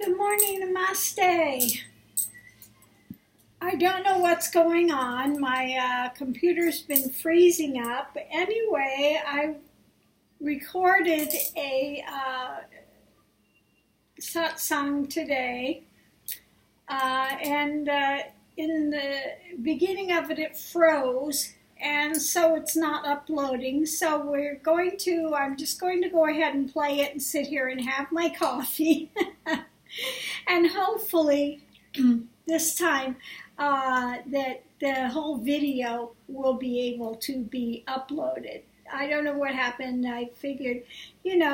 Good morning, Namaste. I don't know what's going on. My computer's been freezing up. Anyway, I recorded a satsang today, and in the beginning of it, it froze, and so it's not uploading. So I'm just going to go ahead and play it and sit here and have my coffee. And hopefully this time that the whole video will be able to be uploaded. I don't know what happened. I figured,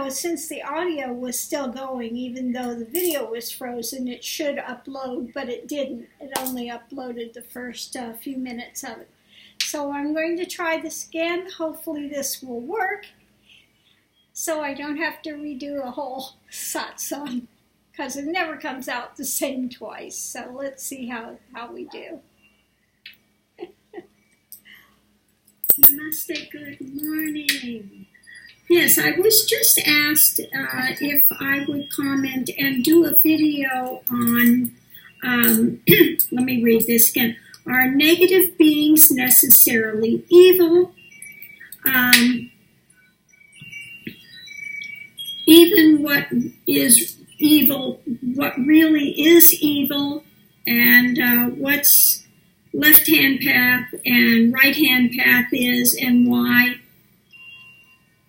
since the audio was still going, even though the video was frozen, it should upload, but it didn't. It only uploaded the first few minutes of it. So I'm going to try this again. Hopefully this will work, so I don't have to redo a whole satsang, because it never comes out the same twice. So let's see how we do. Namaste, good morning. Yes, I was just asked if I would comment and do a video on, let me read this again. Are negative beings necessarily evil? Even what is evil, what really is evil, and what's left-hand path and right-hand path is, and why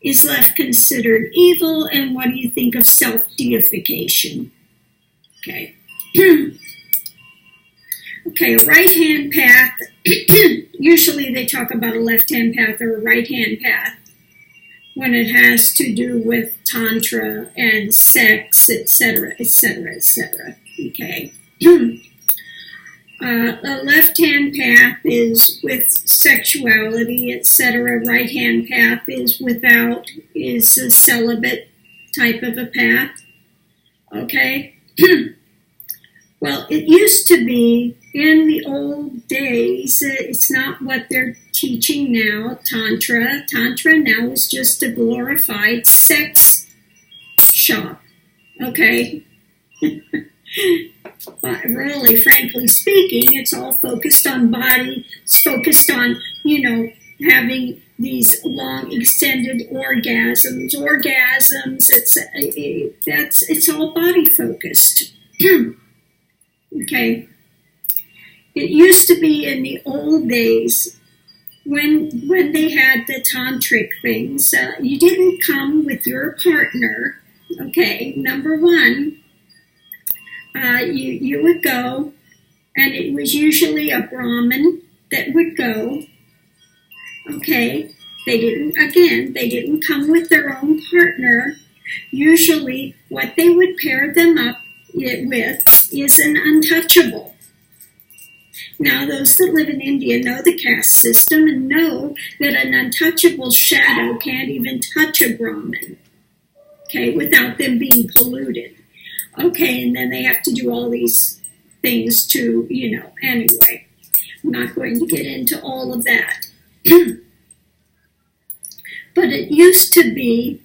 is left considered evil, and what do you think of self-deification? Okay. Okay, a right-hand path, usually they talk about a left-hand path or a right-hand path when it has to do with tantra and sex, etc., etc., etc. Okay. A left-hand path is with sexuality, etc. Right-hand path is a celibate type of a path. Okay. Well, it used to be in the old days. It's not what they're teaching now. Tantra now is just a glorified sex shop. Okay. But really, frankly speaking, it's all focused on body. It's focused on, having these long extended orgasms. It's all body focused. Okay. It used to be in the old days when they had the tantric things. You didn't come with your partner. Okay, number one. You would go, and it was usually a Brahmin that would go. Okay, they didn't come with their own partner. Usually what they would pair them up with is an untouchable. Now, those that live in India know the caste system and know that an untouchable shadow can't even touch a Brahmin, okay, without them being polluted. Okay, and then they have to do all these things to, anyway. I'm not going to get into all of that. But it used to be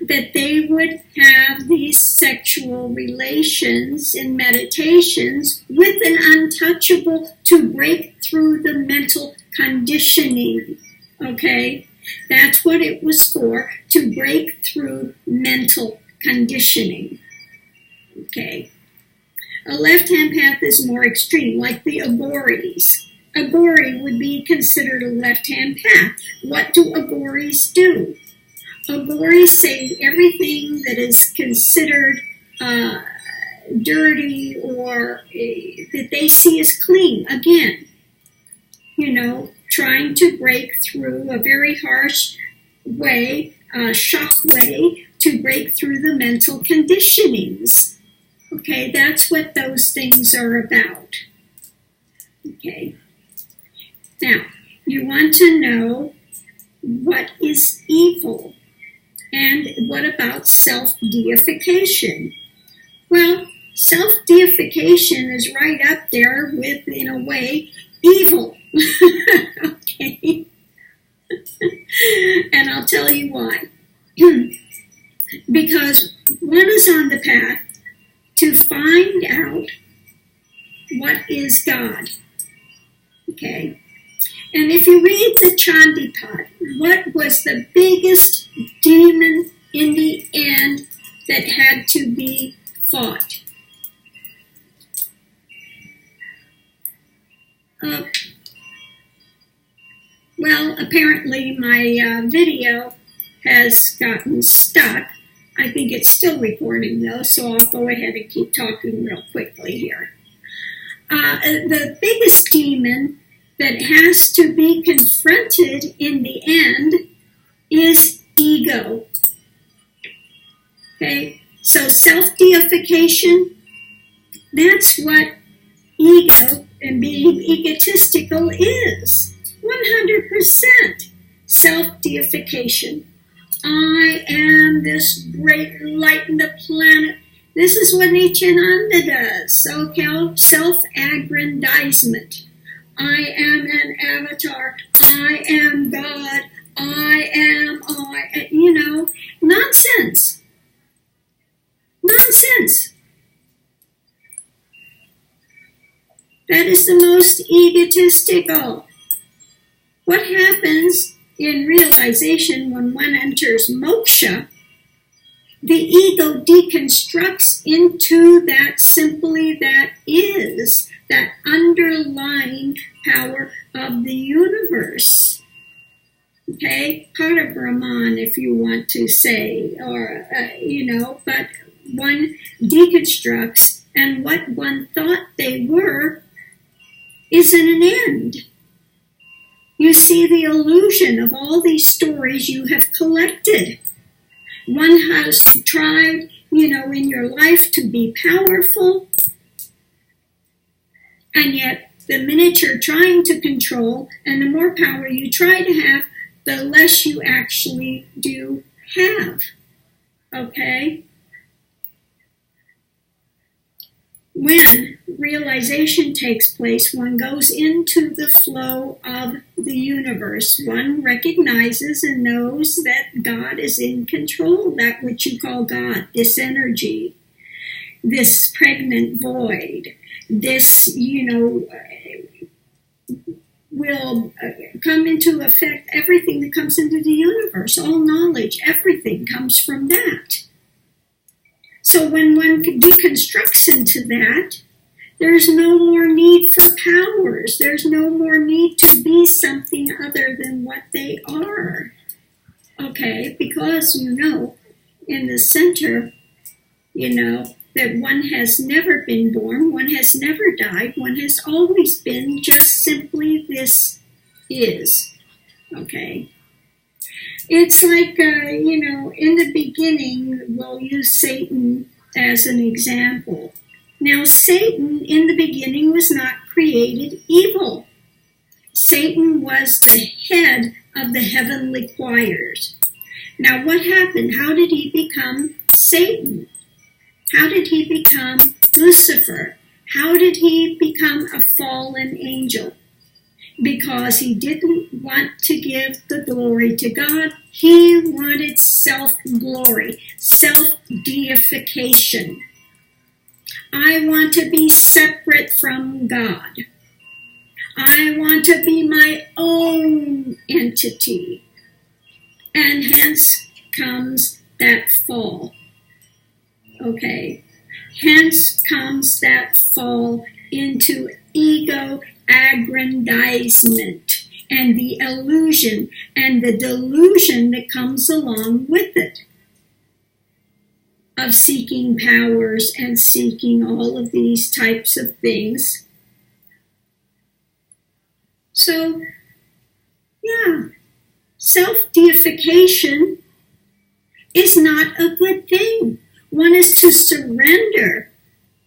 that they would have these sexual relations in meditations with an untouchable to break through the mental conditioning. Okay? That's what it was for, to break through mental conditioning. Okay. A left-hand path is more extreme, like the Aghoris. Aghori would be considered a left-hand path. What do Aghoris do? Aghoris say everything that is considered dirty or that they see as clean. Again, trying to break through a very harsh way, shock way, to break through the mental conditionings. Okay, that's what those things are about. Okay. Now, you want to know what is evil, and what about self-deification? Well, self-deification is right up there with, in a way, evil. Okay. And I'll tell you why. Because one is on the path to find find out what is God. Okay? And if you read the Chandipat, what was the biggest demon in the end that had to be fought? Well, apparently my video has gotten stuck. I think it's still recording though, so I'll go ahead and keep talking real quickly here. The biggest demon that has to be confronted in the end is ego. Okay, so self-deification, that's what ego and being egotistical is. 100% self-deification. I am this great light in the planet. This is what Nityananda does. So self-aggrandizement. I am an avatar. I am God. Nonsense. Nonsense. That is the most egotistical. What happens in realization when one enters moksha? The ego deconstructs into that simply that is, that underlying power of the universe. Okay, part of Brahman, if you want to say, or, but one deconstructs, and what one thought they were isn't an end. You see the illusion of all these stories you have collected. One has tried, in your life to be powerful, and yet the minute you're trying to control, and the more power you try to have, the less you actually do have. Okay? When realization takes place, one goes into the flow of the universe. One recognizes and knows that God is in control, that which you call God, this energy, this pregnant void, this, will come into effect everything that comes into the universe. All knowledge, everything comes from that. So when one deconstructs into that, there's no more need for powers. There's no more need to be something other than what they are. Okay, because in the center, that one has never been born, one has never died, one has always been just simply this is. Okay. It's like, in the beginning, we'll use Satan as an example. Now, Satan in the beginning was not created evil. Satan was the head of the heavenly choirs. Now, what happened? How did he become Satan? How did he become Lucifer? How did he become a fallen angel? Because he didn't want to give the glory to God. He wanted self-glory, self-deification. I want to be separate from God. I want to be my own entity. And hence comes that fall. Okay. Hence comes that fall into ego aggrandizement and the illusion and the delusion that comes along with it of seeking powers and seeking all of these types of things. So, self-deification is not a good thing. One is to surrender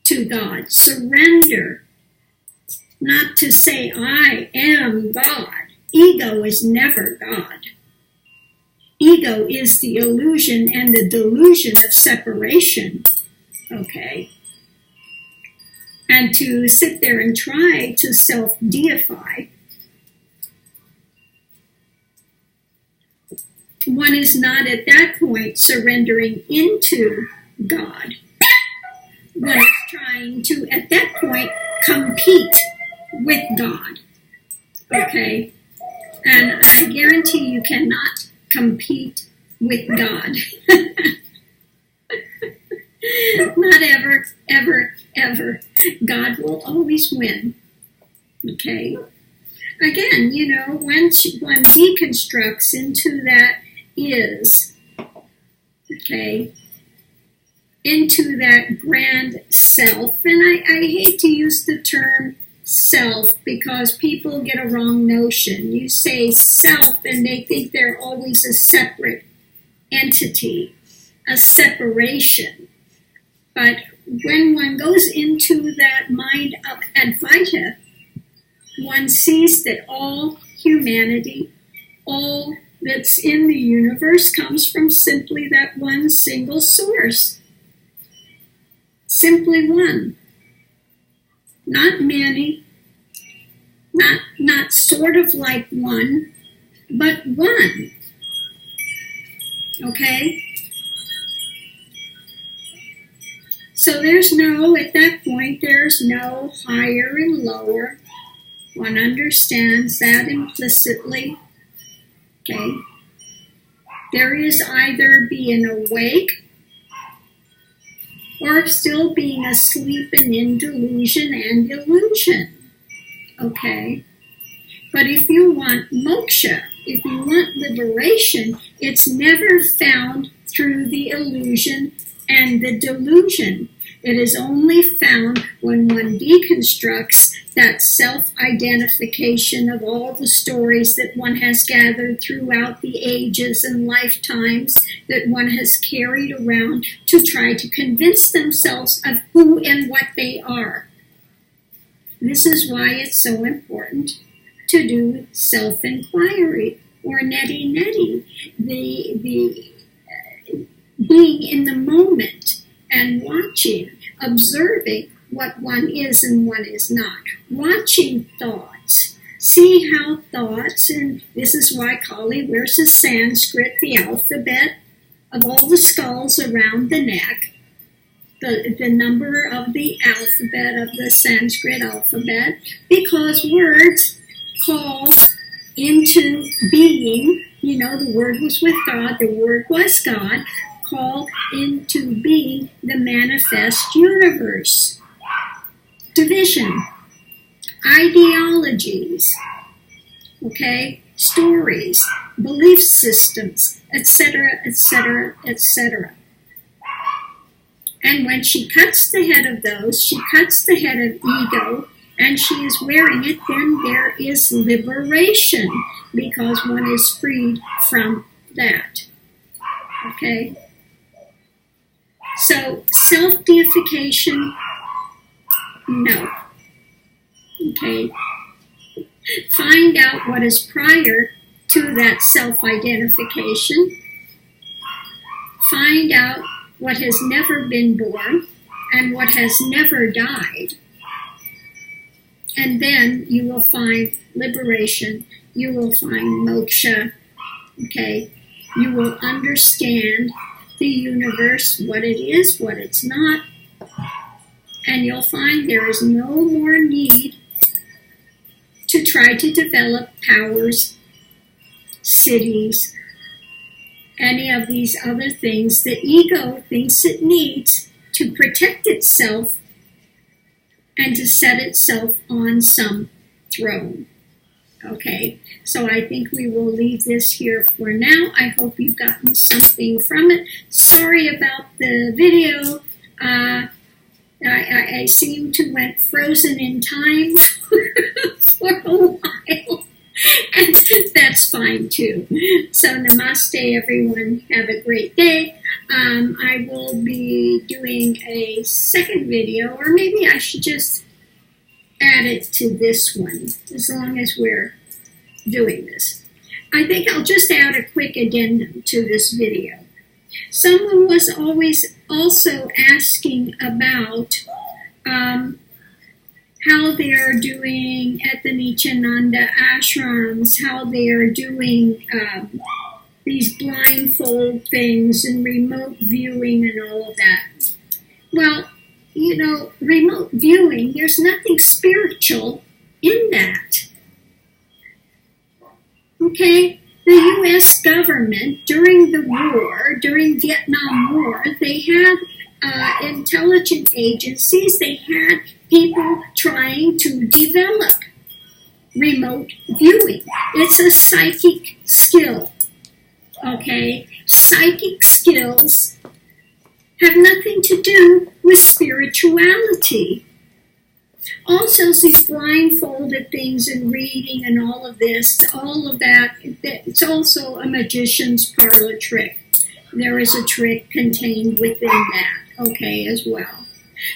to God, surrender. Not to say, I am God. Ego is never God. Ego is the illusion and the delusion of separation. Okay? And to sit there and try to self-deify, one is not at that point surrendering into God. One is trying trying to, at that point, compete with God. Okay? And I guarantee you cannot compete with God. Not ever, ever, ever. God will always win. Okay? Again, you know, once one deconstructs into that is, okay, into that grand self, and I hate to use the term self because people get a wrong notion. You say self and they think they're always a separate entity, a separation. But when one goes into that mind of Advaita, one sees that all humanity, all that's in the universe comes from simply that one single source. Simply one. Not many, not sort of like one, but one. Okay? So there's no, at that point, there's no higher and lower. One understands that implicitly. Okay? There is either being awake or still being asleep and in delusion and illusion. Okay? But if you want moksha, if you want liberation, it's never found through the illusion and the delusion. It is only found when one deconstructs that self-identification of all the stories that one has gathered throughout the ages and lifetimes that one has carried around to try to convince themselves of who and what they are. This is why it's so important to do self-inquiry or neti-neti, the being in the moment and watching, observing what one is and what is not. Watching thoughts. See how thoughts, and this is why Kali wears a Sanskrit, the alphabet of all the skulls around the neck, the number of the alphabet of the Sanskrit alphabet, because words call into being, you know, the word was with God, the word was God, call into being the manifest universe. Division, ideologies, okay, stories, belief systems, etc., etc., etc. And when she cuts the head of those, she cuts the head of ego, and she is wearing it, then there is liberation, because one is freed from that. Okay? So, self-deification, no. Okay? Find out what is prior to that self-identification. Find out what has never been born and what has never died. And then you will find liberation. You will find moksha. Okay? You will understand the universe, what it is, what it's not. And you'll find there is no more need to try to develop powers, cities, any of these other things that ego thinks it needs to protect itself and to set itself on some throne. Okay, so I think we will leave this here for now. I hope you've gotten something from it. Sorry about the video. I seem to went frozen in time for a while, and that's fine too. So namaste, everyone. Have a great day. I will be doing a second video, or maybe I should just add it to this one, as long as we're doing this. I think I'll just add a quick addendum to this video. Someone was always also asking about how they are doing at the Nityananda ashrams, how they are doing these blindfold things and remote viewing and all of that. Well, remote viewing, there's nothing spiritual in that. Okay? The U.S. government, during the war, during Vietnam War, they had intelligence agencies, they had people trying to develop remote viewing. It's a psychic skill. Okay? Psychic skills have nothing to do with spirituality. Also, these blindfolded things and reading and all of this, all of that, it's also a magician's parlor trick. There is a trick contained within that, okay, as well.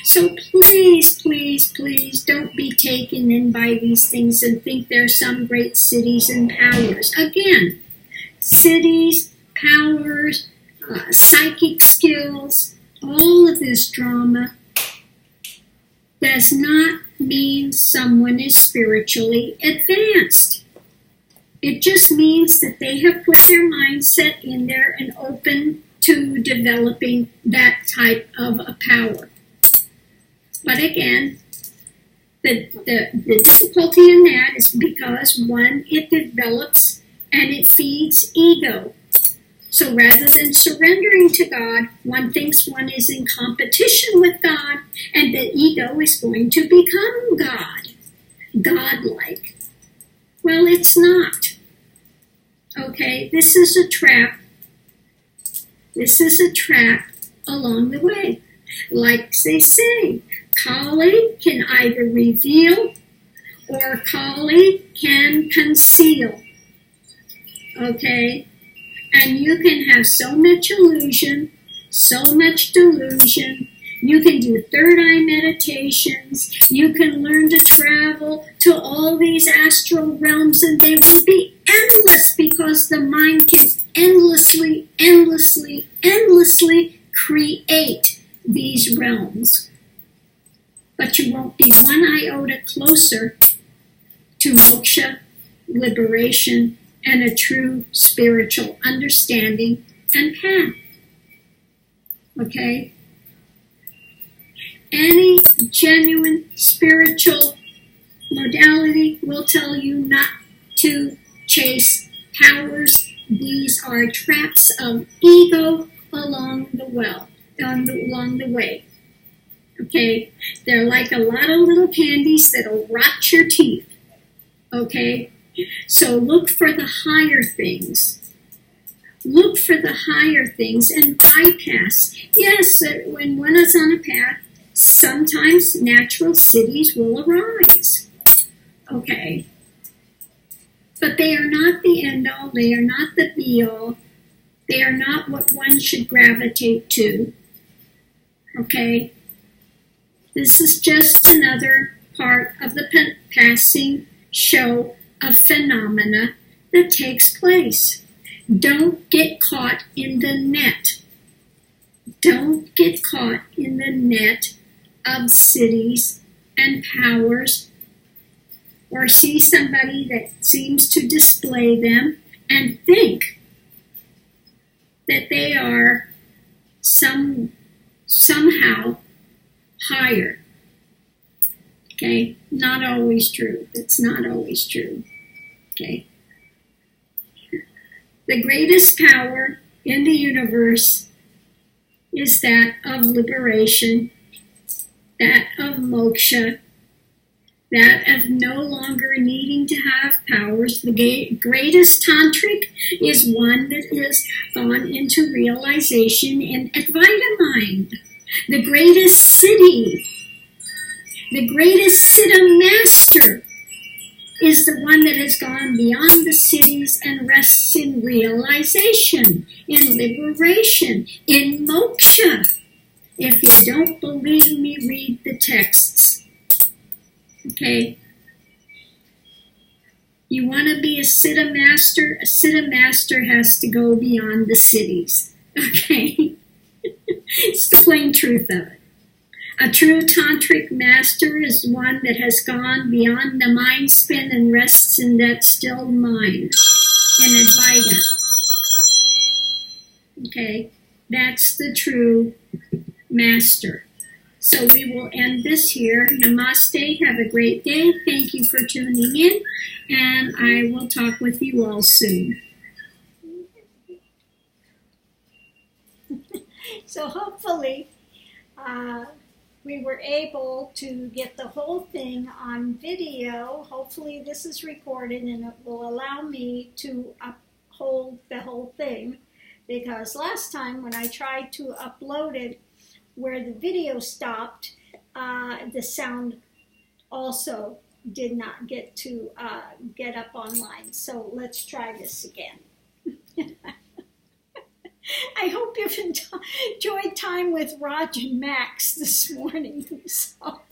So please, please, please don't be taken in by these things and think they're some great cities and powers. Again, cities, powers, psychic skills, all of this drama does not mean someone is spiritually advanced. It just means that they have put their mindset in there and open to developing that type of a power. But again, the difficulty in that is because, one, it develops and it feeds ego. So rather than surrendering to God, one thinks one is in competition with God, and the ego is going to become God, godlike. Well, it's not. Okay, this is a trap. This is a trap along the way. Like they say, Kali can either reveal or Kali can conceal. Okay? And you can have so much illusion, so much delusion. You can do third eye meditations. You can learn to travel to all these astral realms, and they will be endless because the mind can endlessly, endlessly, endlessly create these realms. But you won't be one iota closer to moksha, liberation, and a true spiritual understanding and path. Okay? Any genuine spiritual modality will tell you not to chase powers. These are traps of ego along the way. Okay? They're like a lot of little candies that'll rot your teeth. Okay? So look for the higher things. Look for the higher things and bypass. Yes, when one is on a path, sometimes natural cities will arise. Okay. But they are not the end-all. They are not the be-all. They are not what one should gravitate to. Okay. This is just another part of the passing show of phenomena that takes place. Don't get caught in the net. Don't get caught in the net of cities and powers, or see somebody that seems to display them and think that they are somehow higher. Okay? Not always true. It's not always true. Okay? The greatest power in the universe is that of liberation, that of moksha, that of no longer needing to have powers. The greatest tantric is one that has gone into realization in Advaita mind. The greatest siddhi, the greatest siddha master is the one that has gone beyond the cities and rests in realization, in liberation, in moksha. If you don't believe me, read the texts. Okay? You want to be a siddha master? A siddha master has to go beyond the cities. Okay? It's the plain truth of it. A true tantric master is one that has gone beyond the mind spin and rests in that still mind, in Advaita. Okay? That's the true master. So we will end this here. Namaste. Have a great day. Thank you for tuning in. And I will talk with you all soon. So hopefully we were able to get the whole thing on video. Hopefully this is recorded and it will allow me to uphold the whole thing, because last time when I tried to upload it where the video stopped, the sound also did not get to get up online. So let's try this again. I hope you've enjoyed time with Raj and Max this morning. So.